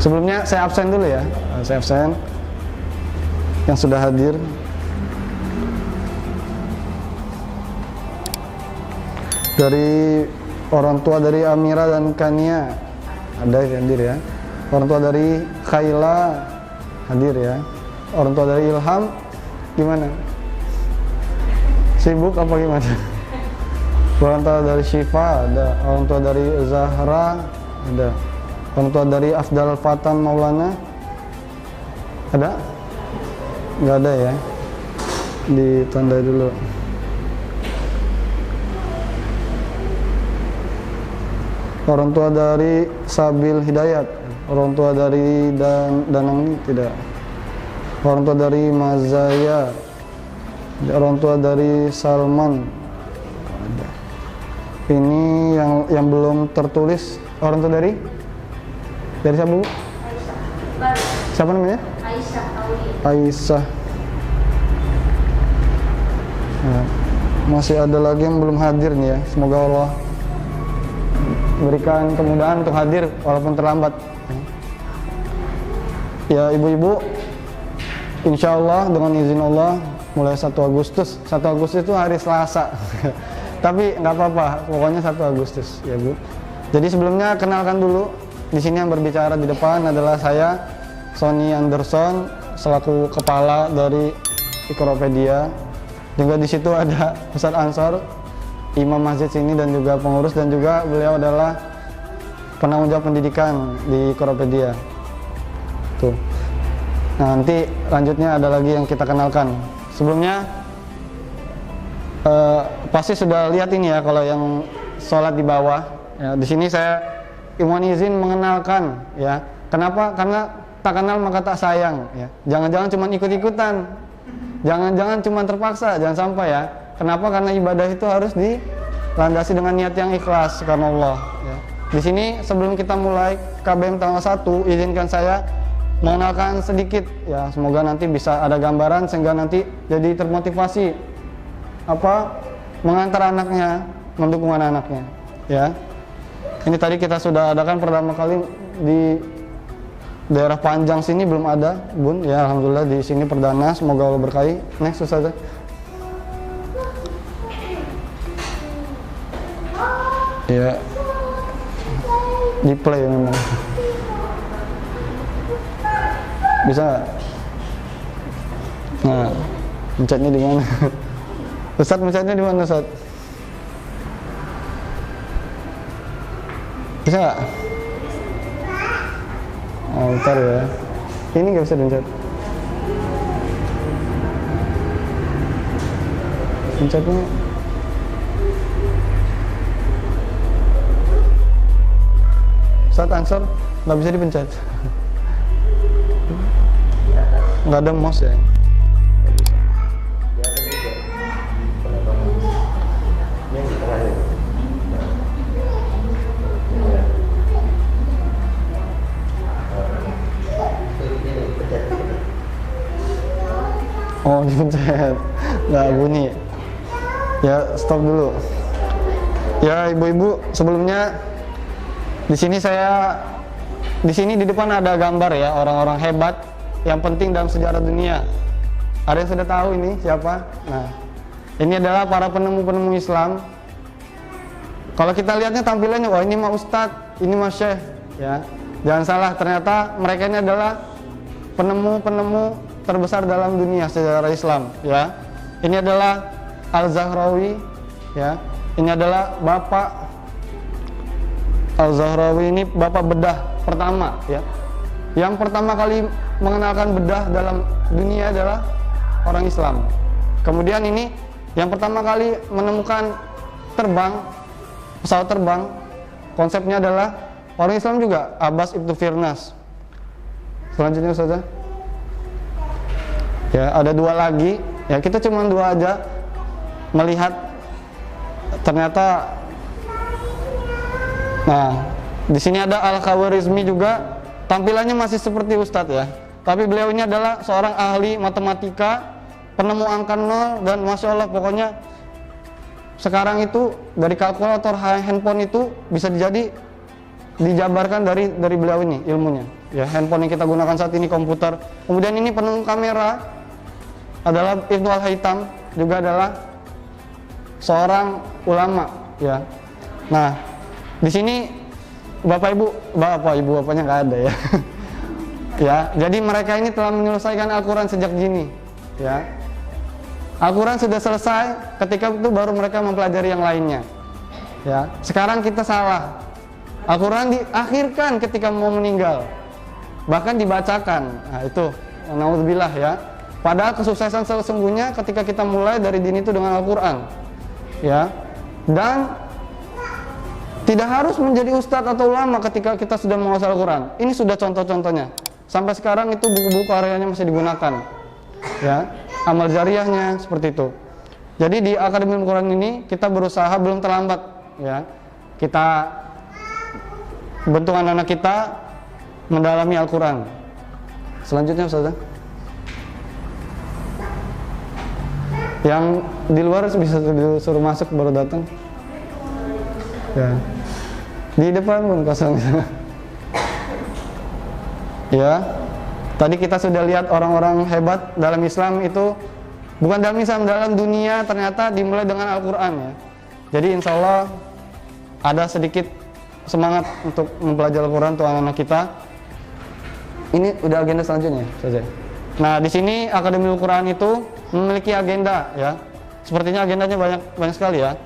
Sebelumnya saya absen dulu ya. Saya absen yang sudah hadir. Dari orang tua dari Amira dan Kania ada yang hadir ya. Orang tua dari Khaila hadir ya. Orang tua dari Ilham gimana? Sibuk apa gimana? Orang tua dari Syifa ada. Orang tua dari Zahra ada. Orang tua dari Afdal Fatan Maulana ada? Nggak ada ya? Ditandai dulu. Orang tua dari Sabil Hidayat, orang tua dari Danang tidak. Orang tua dari Mazaya, orang tua dari Salman. Ini yang belum tertulis. Orang tua dari siapa Bu? Aisyah. Siapa namanya? Aisyah. Aisyah. Nah, masih ada lagi yang belum hadir nih ya. Semoga Allah berikan kemudahan untuk hadir walaupun terlambat. Ya ibu-ibu, insya Allah dengan izin Allah mulai 1 Agustus. 1 Agustus itu hari Selasa. Tapi nggak apa-apa, pokoknya 1 Agustus ya Bu. Jadi sebelumnya kenalkan dulu. Di sini yang berbicara di depan adalah saya, Sony Anderson, selaku kepala dari Ikropedia. Juga di situ ada Ustadz Ansor, imam masjid sini dan juga pengurus, dan juga beliau adalah penanggung jawab pendidikan di Ikropedia. Tuh. Nah, nanti lanjutnya ada lagi yang kita kenalkan. Sebelumnya pasti sudah lihat ini ya kalau yang sholat di bawah. Ya, di sini saya mohon izin mengenalkan ya. Kenapa? Karena tak kenal maka tak sayang ya. Jangan-jangan cuma ikut-ikutan. Jangan-jangan cuma terpaksa, jangan sampai ya. Kenapa? Karena ibadah itu harus dilandasi dengan niat yang ikhlas karena Allah ya. Di sini sebelum kita mulai KBM tanggal 1, izinkan saya mengenalkan sedikit ya. Semoga nanti bisa ada gambaran sehingga nanti jadi termotivasi mengantar anaknya, mendukung anaknya ya. Ini tadi kita sudah adakan pertama kali di daerah Panjang sini, belum ada Bun ya. Alhamdulillah di sini perdana, semoga Allah berkahi. Next Ustazah. Ya di play memang bisa. Nah, mencetnya di mana? Ustadz mencetnya di mana Ustadz? Bisa nggak? Oh, bentar ya. Ini nggak bisa dipencet. Pencetnya. Saat answer nggak bisa dipencet. Nggak ada mouse ya. Oh, dipencet, nggak bunyi. Ya, stop dulu. Ya, ibu-ibu, sebelumnya di sini di depan ada gambar ya orang-orang hebat yang penting dalam sejarah dunia. Ada yang sudah tahu ini siapa? Nah, ini adalah para penemu-penemu Islam. Kalau kita lihatnya tampilannya, wah ini mah Ustadz, ini mah Syekh, ya. Jangan salah, ternyata mereka ini adalah penemu-penemu terbesar dalam dunia sejarah Islam ya. Ini adalah Al-Zahrawi ya. Ini adalah Bapak Al-Zahrawi, ini Bapak bedah pertama ya. Yang pertama kali mengenalkan bedah dalam dunia adalah orang Islam. Kemudian ini yang pertama kali menemukan pesawat terbang, konsepnya adalah orang Islam juga, Abbas Ibnu Firnas. Selanjutnya Ustazah. Ya, ada 2 lagi. Ya, kita cuma 2 aja melihat ternyata. Nah, di sini ada Al-Khawarizmi juga. Tampilannya masih seperti Ustadz ya. Tapi beliau ini adalah seorang ahli matematika, penemu angka 0, dan Masya Allah pokoknya sekarang itu dari kalkulator handphone itu bisa dijabarkan dari beliau ini ilmunya. ya, handphone yang kita gunakan saat ini, komputer. Kemudian ini penuh kamera adalah Ibnu Al-Haytham, juga adalah seorang ulama, ya. Nah, di sini bapaknya nggak ada ya. Ya, jadi mereka ini telah menyelesaikan Al-Quran sejak dini, ya. Al-Quran sudah selesai, ketika itu baru mereka mempelajari yang lainnya, ya. Sekarang kita salah, Al-Quran diakhirkan ketika mau meninggal, bahkan dibacakan. Nah itu, naudzubillah ya. Padahal kesuksesan sesungguhnya ketika kita mulai dari dini itu dengan Al-Quran, ya. Dan tidak harus menjadi ustadz atau ulama ketika kita sudah menguasai Al-Quran. Ini sudah contoh-contohnya. Sampai sekarang itu buku-buku karyanya masih digunakan, ya. Amal jariahnya seperti itu. Jadi di Akademi Al-Quran ini kita berusaha, belum terlambat, ya. Kita bentuk anak-anak kita mendalami Al-Quran. Selanjutnya Ustazah, yang di luar bisa disuruh masuk baru datang, ya. Di depan pun kosong. Ya, tadi kita sudah lihat orang-orang hebat dalam Islam itu, bukan dalam Islam, dalam dunia ternyata dimulai dengan Al-Quran, ya. Jadi insya Allah ada sedikit semangat untuk mempelajari Al-Quran untuk anak-anak kita. Ini udah agenda selanjutnya saja. Nah, di sini Akademi Al-Quran itu memiliki agenda, ya. Sepertinya agendanya banyak sekali, ya.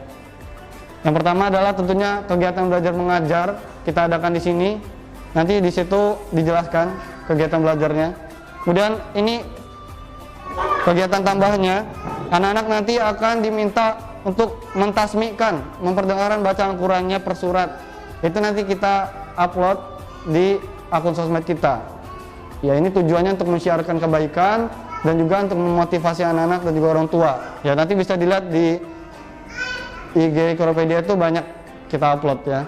Yang pertama adalah tentunya kegiatan belajar mengajar kita adakan di sini. Nanti di situ dijelaskan kegiatan belajarnya. Kemudian ini kegiatan tambahnya, anak-anak nanti akan diminta untuk mentasmikan, memperdengarkan bacaan Al-Qurannya per surat. Itu nanti kita upload di akun sosmed kita. Ya, ini tujuannya untuk mensiarkan kebaikan dan juga untuk memotivasi anak-anak dan juga orang tua. Ya, nanti bisa dilihat di IG Qur'opedia itu banyak kita upload, ya.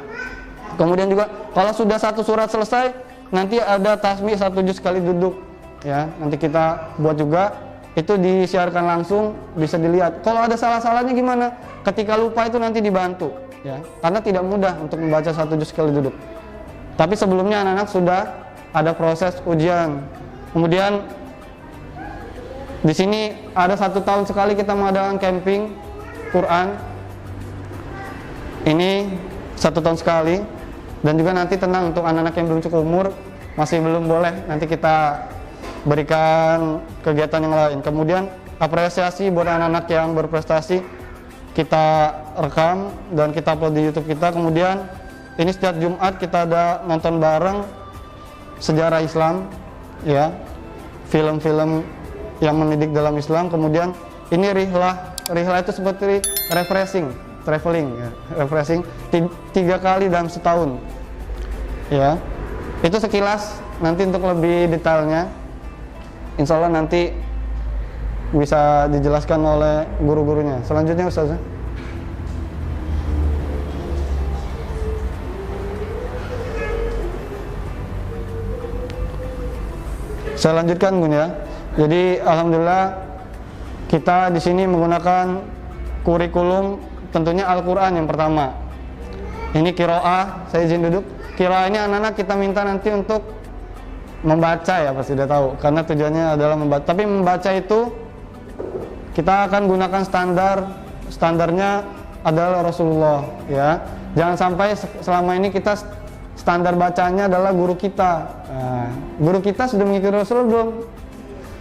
Kemudian juga kalau sudah satu surat selesai, nanti ada tasmi 1 juz sekali duduk, ya. Nanti kita buat juga, itu disiarkan langsung, bisa dilihat. Kalau ada salah-salahnya gimana? Ketika lupa itu nanti dibantu, ya. Karena tidak mudah untuk membaca 1 juz sekali duduk. Tapi sebelumnya anak-anak sudah ada proses ujian. Kemudian di sini ada 1 tahun sekali kita mengadakan camping Quran. Ini 1 tahun sekali. Dan juga nanti tenang untuk anak-anak yang belum cukup umur, masih belum boleh, nanti kita berikan kegiatan yang lain. Kemudian apresiasi buat anak-anak yang berprestasi kita rekam dan kita upload di YouTube kita. Kemudian ini setiap Jumat kita ada nonton bareng sejarah Islam, ya, film-film yang mendidik dalam Islam. Kemudian ini rihlah itu seperti refreshing, traveling, ya, refreshing 3 kali dalam setahun, ya. Itu sekilas. Nanti untuk lebih detailnya insya Allah nanti bisa dijelaskan oleh guru-gurunya. Selanjutnya Ustazah. Saya lanjutkan Bun, ya. Jadi alhamdulillah kita di sini menggunakan kurikulum tentunya Al-Quran yang pertama. Ini qiraah, saya izin duduk. Qiraah ini anak-anak kita minta nanti untuk membaca, ya, pasti sudah tahu, karena tujuannya adalah membaca. Tapi membaca itu kita akan gunakan standarnya adalah Rasulullah, ya. Jangan sampai selama ini kita standar bacanya adalah guru kita. Nah, guru kita sudah mengikuti Rasulullah belum?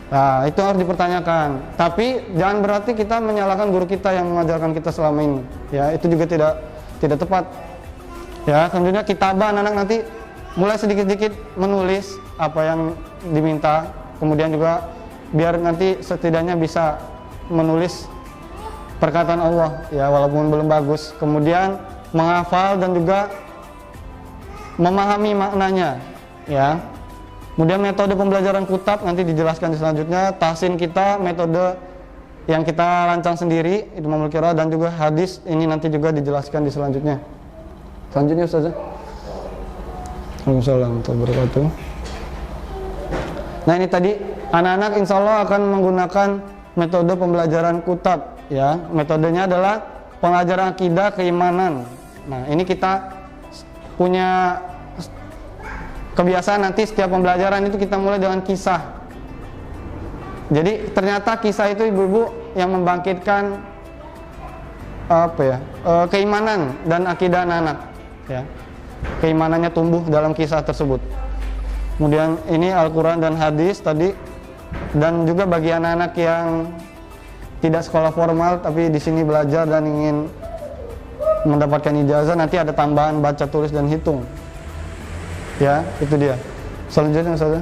Nah, itu harus dipertanyakan. Tapi jangan berarti kita menyalahkan guru kita yang mengajarkan kita selama ini, ya. Itu juga tidak tepat, ya. Tentunya kitabah, anak-anak nanti mulai sedikit-sedikit menulis apa yang diminta. Kemudian juga biar nanti setidaknya bisa menulis perkataan Allah, ya, walaupun belum bagus. Kemudian menghafal dan juga memahami maknanya, ya. Kemudian metode pembelajaran kutab nanti dijelaskan di selanjutnya. Tahsin kita, metode yang kita rancang sendiri, itu Imamul Qiraah, dan juga hadis ini nanti juga dijelaskan di selanjutnya. Selanjutnya Ustazah. Waalaikumsalam warahmatullahi wabarakatuh. Nah, ini tadi anak-anak insya Allah akan menggunakan metode pembelajaran kutab, ya. Metodenya adalah pengajaran akidah, keimanan. Nah, ini kita punya kebiasaan nanti setiap pembelajaran itu kita mulai dengan kisah. Jadi ternyata kisah itu ibu-ibu yang membangkitkan keimanan dan akidah anak-anak, ya. Keimanannya tumbuh dalam kisah tersebut. Kemudian ini Al-Quran dan hadis tadi, dan juga bagi anak-anak yang tidak sekolah formal tapi di sini belajar dan ingin mendapatkan ijazah, nanti ada tambahan baca, tulis dan hitung. Ya, itu dia. Selanjutnya Ustaz.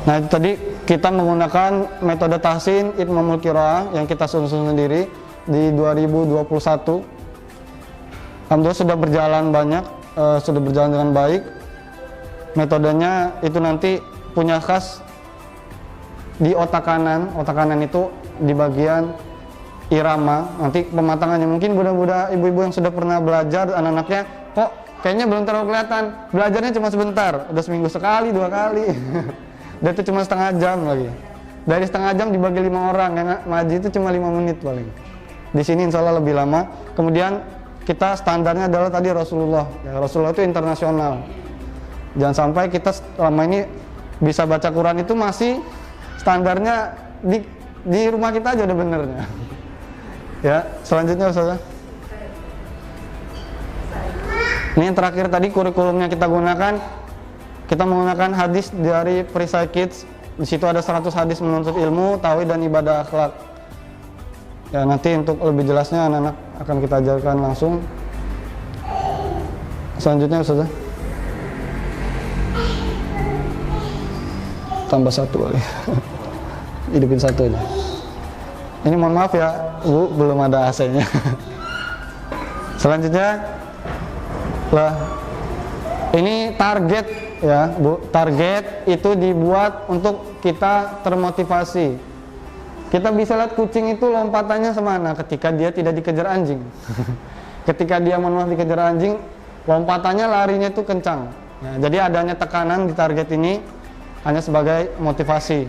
Nah, itu tadi kita menggunakan metode tahsin itmamul qiraah yang kita susun sendiri di 2021. Alhamdulillah sudah berjalan banyak, sudah berjalan dengan baik. Metodenya itu nanti punya khas di otak kanan. Otak kanan itu di bagian irama. Nanti pematangannya mungkin budak-budak ibu-ibu yang sudah pernah belajar, anak-anaknya kok kayaknya belum terlalu kelihatan. Belajarnya cuma sebentar, udah seminggu sekali, 2 kali. Dan itu cuma setengah jam lagi. Dari setengah jam dibagi 5 orang, yang ngaji itu cuma 5 menit paling. Di sini insya Allah lebih lama. Kemudian kita standarnya adalah tadi Rasulullah. Ya, Rasulullah itu internasional. Jangan sampai kita selama ini bisa baca Quran itu masih standarnya di rumah kita aja udah benernya. Ya, selanjutnya Ustazah. Ini yang terakhir tadi kurikulumnya kita gunakan. Kita menggunakan hadis dari Perisai Kids. Di situ ada 100 hadis menuntut ilmu, tauhid dan ibadah akhlak. Ya, nanti untuk lebih jelasnya anak-anak akan kita ajarkan langsung. Selanjutnya Ustazah. Tambah 1 kali. Hidupin 1 aja. Ini mohon maaf ya, Bu, belum ada AC-nya. Selanjutnya lah, ini target ya, Bu. Target itu dibuat untuk kita termotivasi. Kita bisa lihat kucing itu lompatannya semana ketika dia tidak dikejar anjing. Ketika dia dikejar anjing, lompatannya, larinya itu kencang. Ya, jadi adanya tekanan di target ini hanya sebagai motivasi.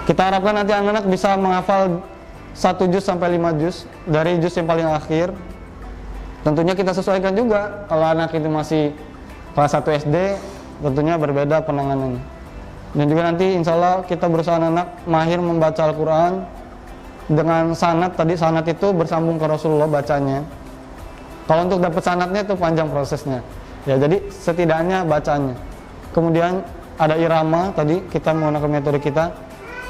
Kita harapkan nanti anak-anak bisa menghafal 1 juz sampai 5 juz dari juz yang paling akhir. Tentunya kita sesuaikan juga. Kalau anak itu masih kelas 1 SD, tentunya berbeda penanganannya. Dan juga nanti insya Allah kita berusaha anak mahir membaca Al-Quran dengan sanad. Tadi sanad itu bersambung ke Rasulullah bacanya. Kalau untuk dapat sanadnya itu panjang prosesnya. Ya, jadi setidaknya bacanya. Kemudian ada irama, tadi kita menggunakan metode kita.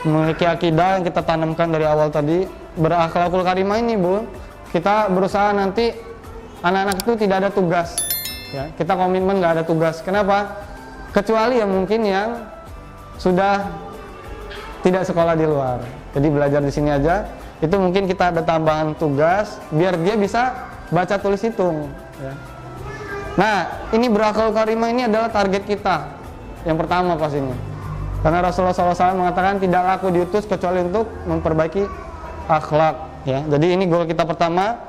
Memiliki akidah yang kita tanamkan dari awal tadi. Berakhlakul karimah ini, Bu, kita berusaha nanti anak-anak itu tidak ada tugas. Ya, kita komitmen nggak ada tugas. Kenapa? Kecuali yang mungkin yang sudah tidak sekolah di luar, jadi belajar di sini aja. Itu mungkin kita ada tambahan tugas biar dia bisa baca, tulis, hitung. Ya. Nah, ini berakhlakul karimah ini adalah target kita yang pertama pastinya. Karena Rasulullah SAW mengatakan tidak aku diutus kecuali untuk memperbaiki akhlak. Ya, jadi ini goal kita pertama,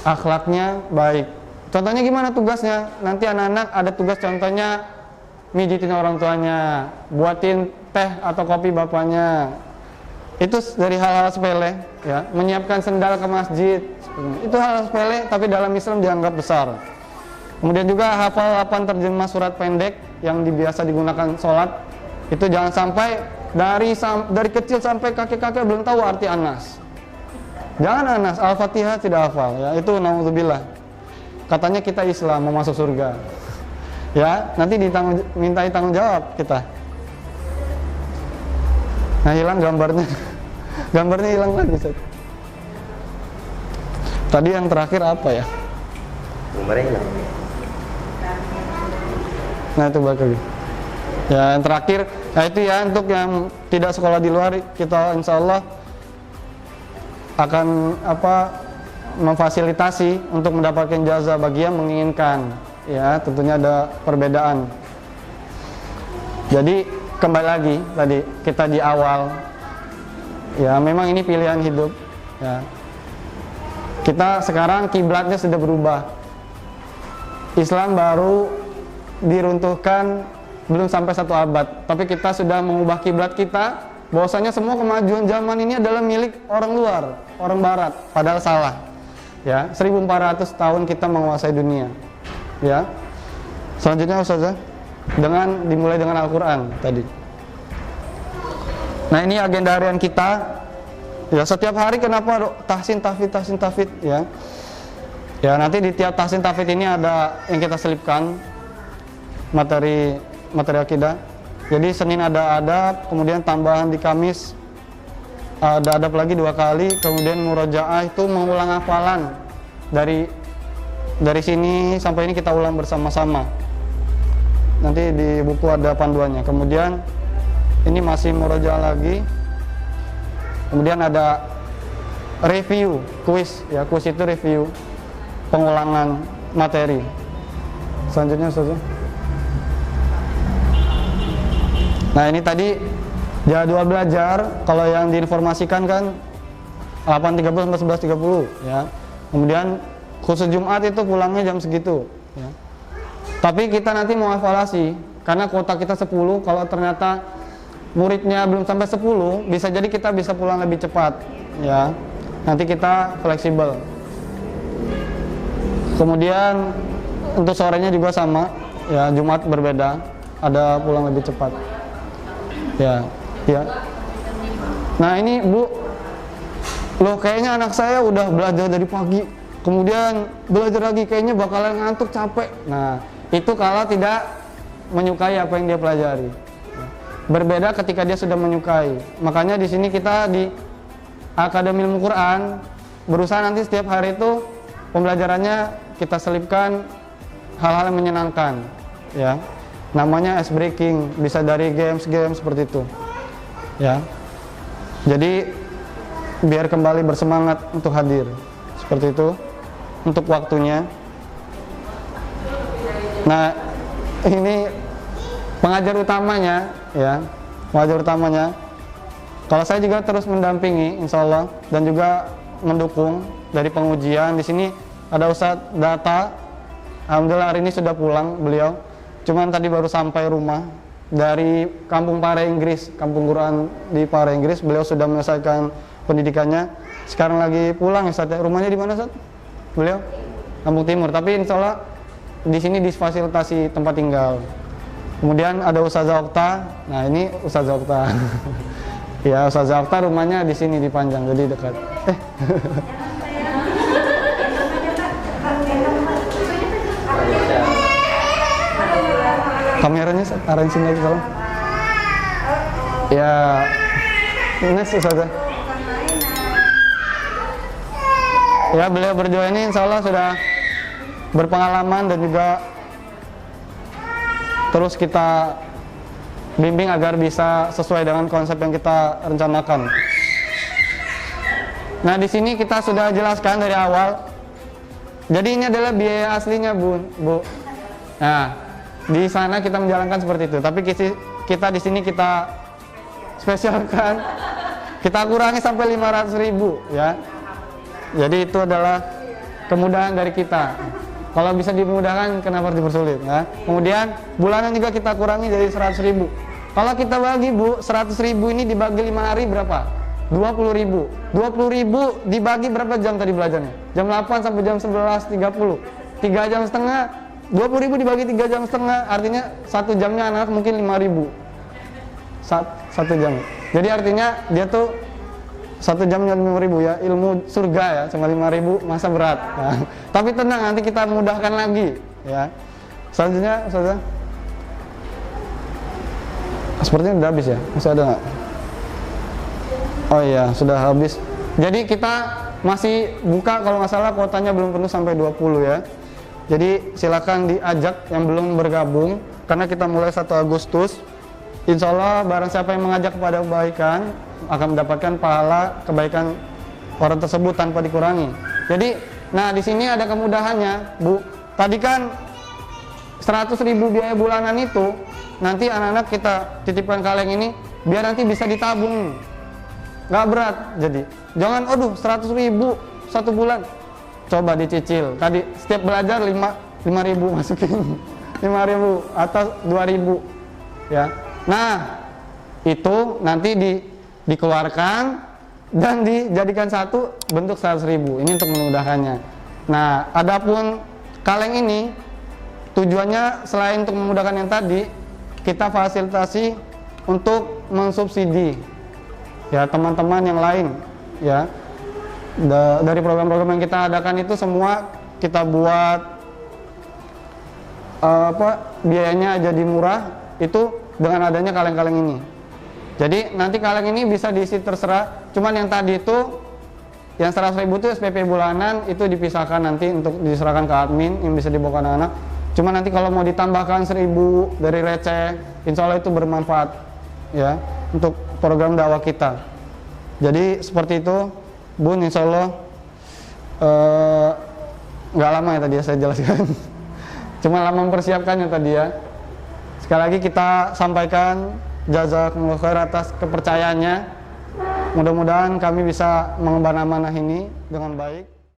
akhlaknya baik. Contohnya gimana tugasnya? Nanti anak-anak ada tugas contohnya mijitin orang tuanya, buatin teh atau kopi bapaknya. Itu dari hal-hal sepele, ya. Menyiapkan sendal ke masjid, itu hal sepele tapi dalam Islam dianggap besar. Kemudian juga hafal 8 terjemah surat pendek yang biasa digunakan sholat. Itu jangan sampai dari kecil sampai kakek-kakek belum tahu arti Anas. Jangan Anas, Al-Fatihah tidak hafal, ya. Itu naudzubillah. Katanya kita Islam mau masuk surga. Ya, nanti mintai tanggung jawab kita. Nah, hilang gambarnya. Gambarnya hilang lagi, Ustaz. Tadi yang terakhir apa ya? Gambarnya hilang. Nah, itu balik lagi. Ya, yang terakhir, nah itu ya untuk yang tidak sekolah di luar, kita insya Allah akan memfasilitasi untuk mendapatkan ijazah bagi yang menginginkan. Ya, tentunya ada perbedaan. Jadi kembali lagi tadi kita di awal, ya memang ini pilihan hidup. Ya, kita sekarang kiblatnya sudah berubah. Islam baru diruntuhkan belum sampai 1 abad, tapi kita sudah mengubah kiblat kita. Bahwasanya semua kemajuan zaman ini adalah milik orang luar, orang barat, padahal salah. ya, 1400 tahun kita menguasai dunia, ya. Selanjutnya Ustazah, dimulai dengan Al-Quran tadi. Nah, ini agenda harian kita. Ya, setiap hari kenapa tahsin tahfidz ya. Ya, nanti di tiap tahsin tahfidz ini ada yang kita selipkan materi akidah. Jadi Senin ada adab, kemudian tambahan di Kamis ada adab lagi 2 kali, kemudian murojaah itu mengulang hafalan dari sini sampai ini kita ulang bersama-sama. Nanti di buku ada panduannya. Kemudian ini masih murojaah lagi. Kemudian ada review, kuis ya, kuis itu review pengulangan materi. Selanjutnya Ustaz. Nah, ini tadi jadwal belajar, kalau yang diinformasikan kan 8.30 sampai 11.30 ya. Kemudian khusus Jumat itu pulangnya jam segitu ya. Tapi kita nanti mau evaluasi karena kuota kita 10, kalau ternyata muridnya belum sampai 10, bisa jadi kita bisa pulang lebih cepat ya. Nanti kita fleksibel. Kemudian untuk sorenya juga sama ya, Jumat berbeda, ada pulang lebih cepat. Ya, ya. Nah, ini Bu, loh kayaknya anak saya udah belajar dari pagi, kemudian belajar lagi kayaknya bakalan ngantuk, capek. Nah, itu kalau tidak menyukai apa yang dia pelajari. Berbeda ketika dia sudah menyukai. Makanya di sini kita di Akademi Ilmu Quran berusaha nanti setiap hari itu pembelajarannya kita selipkan hal-hal yang menyenangkan, ya. Namanya ice breaking, bisa dari games seperti itu, ya. Jadi biar kembali bersemangat untuk hadir, seperti itu untuk waktunya. Nah, ini pengajar utamanya, ya, pengajar utamanya. Kalau saya juga terus mendampingi, insya Allah, dan juga mendukung dari pengujian. Di sini ada Ustadz Data, alhamdulillah hari ini sudah pulang beliau. Cuman tadi baru sampai rumah dari Kampung Pare Inggris, Kampung Quran di Pare Inggris. Beliau sudah menyelesaikan pendidikannya. Sekarang lagi pulang, Ustadz. Rumahnya di mana, Ustadz? Beliau Kampung Timur. Tapi insya Allah di sini difasilitasi tempat tinggal. Kemudian ada Ustazah Okta. Nah, ini Ustazah Okta. Ya, Ustazah Okta rumahnya di sini di Panjang, jadi dekat. Kameranya arahin sini lagi tolong. Ya, next Ustazah. Ya, beliau berdua ini insya Allah sudah berpengalaman dan juga terus kita bimbing agar bisa sesuai dengan konsep yang kita rencanakan. Nah, di sini kita sudah jelaskan dari awal. Jadi ini adalah biaya aslinya, Bu. Nah, di sana kita menjalankan seperti itu. Tapi kita di sini kita spesialkan, kita kurangi sampai 500.000 ya. Jadi itu adalah kemudahan dari kita. Kalau bisa dimudahkan, kenapa harus dipersulit? Ya. Kemudian bulanan juga kita kurangi jadi 100.000. Kalau kita bagi, Bu, 100.000 ini dibagi 5 hari berapa? 20.000. 20.000 dibagi berapa jam tadi belajarnya? Jam 8 sampai jam 11.30. 3 jam setengah. 20.000 dibagi 3 jam setengah, artinya 1 jamnya anak mungkin 5.000. 1 jam. Jadi artinya dia tuh 1 jamnya 5.000 ya, ilmu surga ya, cuma 5.000 masa berat. Ya. Tapi tenang, nanti kita mudahkan lagi ya. Selanjutnya, Ustazah. Sepertinya udah habis ya, masih ada nggak? Oh iya, sudah habis. Jadi kita masih buka, kalau nggak salah kuotanya belum penuh sampai 20 ya. Jadi silakan diajak yang belum bergabung, karena kita mulai 1 Agustus. Insya Allah barang siapa yang mengajak kepada kebaikan akan mendapatkan pahala kebaikan orang tersebut tanpa dikurangi. Jadi, nah di sini ada kemudahannya, Bu. Tadi kan 100.000 biaya bulanan itu, nanti anak-anak kita titipkan kalian ini, biar nanti bisa ditabung. Nggak berat, jadi. Jangan, aduh 100.000 1 bulan. Coba dicicil. Tadi setiap belajar 5.000 masukin. 5.000 atau 2.000. Ya. Nah, itu nanti dikeluarkan dan dijadikan satu bentuk 100.000. Ini untuk memudahkannya. Nah, adapun kaleng ini tujuannya selain untuk memudahkan yang tadi, kita fasilitasi untuk mensubsidi ya teman-teman yang lain ya. Dari program-program yang kita adakan itu semua kita buat biayanya jadi murah itu dengan adanya kaleng-kaleng ini. Jadi nanti kaleng ini bisa diisi terserah, cuman yang tadi itu yang 100.000 itu SPP bulanan itu dipisahkan nanti untuk diserahkan ke admin yang bisa dibawa anak-anak. Cuma nanti kalau mau ditambahkan 1.000 dari receh, insya Allah itu bermanfaat ya untuk program dakwah kita. Jadi seperti itu Bun, insya Allah nggak lama ya tadi ya saya jelaskan. Cuma lama mempersiapkannya tadi ya. Sekali lagi kita sampaikan jazakumullah khair atas kepercayaannya. Mudah-mudahan kami bisa mengemban amanah ini dengan baik.